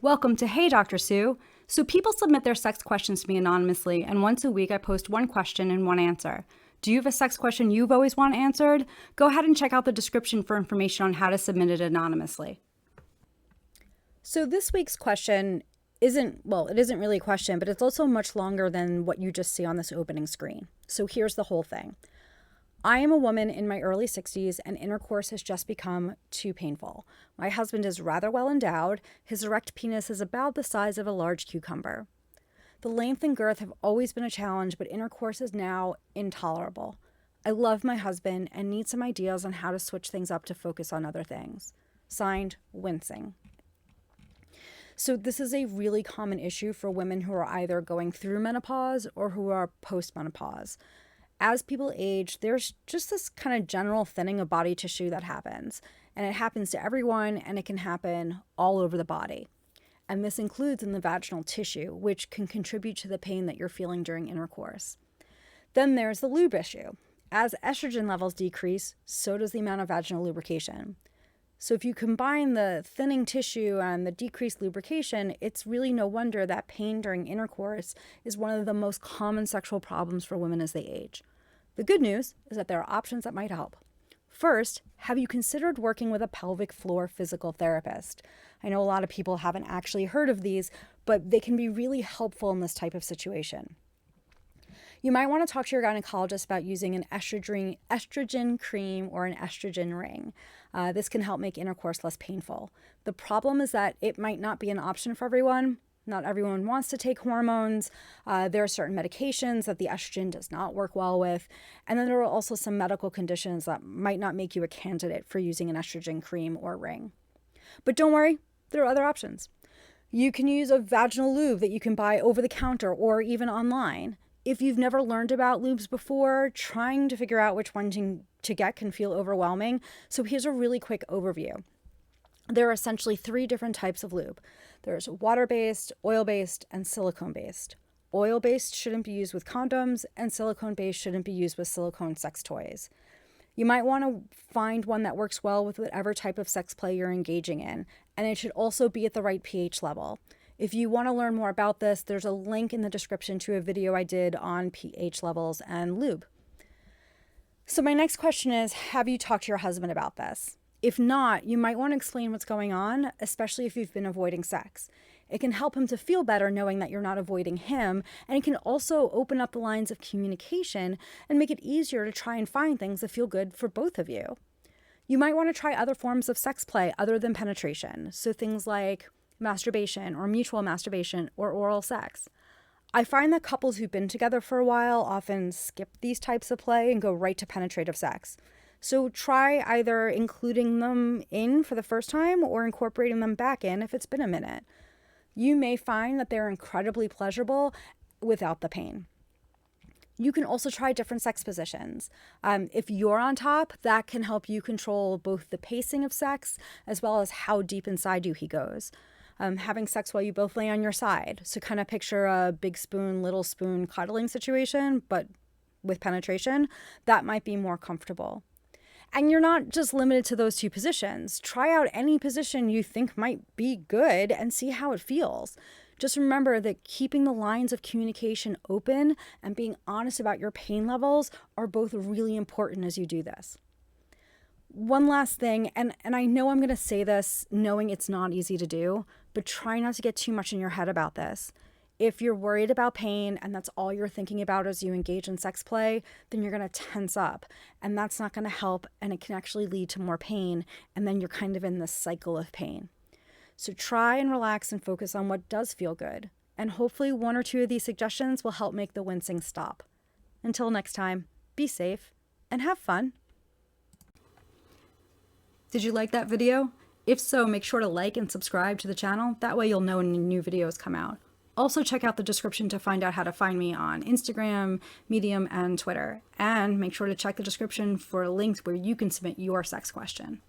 Welcome to Hey Dr. Sue. So people submit their sex questions to me anonymously, and once a week I post one question and one answer. Do you have a sex question you've always wanted answered? Go ahead and check out the description for information on how to submit it anonymously. So this week's question it isn't really a question, but it's also much longer than what you just see on this opening screen. So here's the whole thing. I am a woman in my early 60s, and intercourse has just become too painful. My husband is rather well endowed. His erect penis is about the size of a large cucumber. The length and girth have always been a challenge, but intercourse is now intolerable. I love my husband and need some ideas on how to switch things up to focus on other things. Signed, Wincing. So this is a really common issue for women who are either going through menopause or who are post-menopause. As people age, there's just this kind of general thinning of body tissue that happens. And it happens to everyone, and it can happen all over the body. And this includes in the vaginal tissue, which can contribute to the pain that you're feeling during intercourse. Then there's the lube issue. As estrogen levels decrease, so does the amount of vaginal lubrication. So if you combine the thinning tissue and the decreased lubrication, it's really no wonder that pain during intercourse is one of the most common sexual problems for women as they age. The good news is that there are options that might help. First, have you considered working with a pelvic floor physical therapist? I know a lot of people haven't actually heard of these, but they can be really helpful in this type of situation. You might want to talk to your gynecologist about using an estrogen cream or an estrogen ring. This can help make intercourse less painful. The problem is that it might not be an option for everyone. Not everyone wants to take hormones. There are certain medications that the estrogen does not work well with. And then there are also some medical conditions that might not make you a candidate for using an estrogen cream or ring. But don't worry, there are other options. You can use a vaginal lube that you can buy over the counter or even online. If you've never learned about lubes before, trying to figure out which one to get can feel overwhelming. So here's a really quick overview. There are essentially 3 different types of lube. There's water-based, oil-based, and silicone-based. Oil-based shouldn't be used with condoms, and silicone-based shouldn't be used with silicone sex toys. You might want to find one that works well with whatever type of sex play you're engaging in, and it should also be at the right pH level. If you want to learn more about this, there's a link in the description to a video I did on pH levels and lube. So my next question is, have you talked to your husband about this? If not, you might want to explain what's going on, especially if you've been avoiding sex. It can help him to feel better knowing that you're not avoiding him, and it can also open up the lines of communication and make it easier to try and find things that feel good for both of you. You might want to try other forms of sex play other than penetration, so things like masturbation or mutual masturbation or oral sex. I find that couples who've been together for a while often skip these types of play and go right to penetrative sex. So try either including them in for the first time or incorporating them back in if it's been a minute. You may find that they're incredibly pleasurable without the pain. You can also try different sex positions. If you're on top, that can help you control both the pacing of sex as well as how deep inside you he goes. Having sex while you both lay on your side. So kind of picture a big spoon, little spoon cuddling situation, but with penetration, that might be more comfortable. And you're not just limited to those 2 positions. Try out any position you think might be good and see how it feels. Just remember that keeping the lines of communication open and being honest about your pain levels are both really important as you do this. One last thing, and I know I'm going to say this knowing it's not easy to do, but try not to get too much in your head about this. If you're worried about pain and that's all you're thinking about as you engage in sex play, then you're going to tense up, and that's not going to help, and it can actually lead to more pain, and then you're kind of in this cycle of pain. So try and relax and focus on what does feel good, and hopefully 1 or 2 of these suggestions will help make the wincing stop. Until next time, be safe and have fun. Did you like that video? If so, make sure to like and subscribe to the channel. That way you'll know when new videos come out. Also check out the description to find out how to find me on Instagram, Medium, and Twitter. And make sure to check the description for links where you can submit your sex question.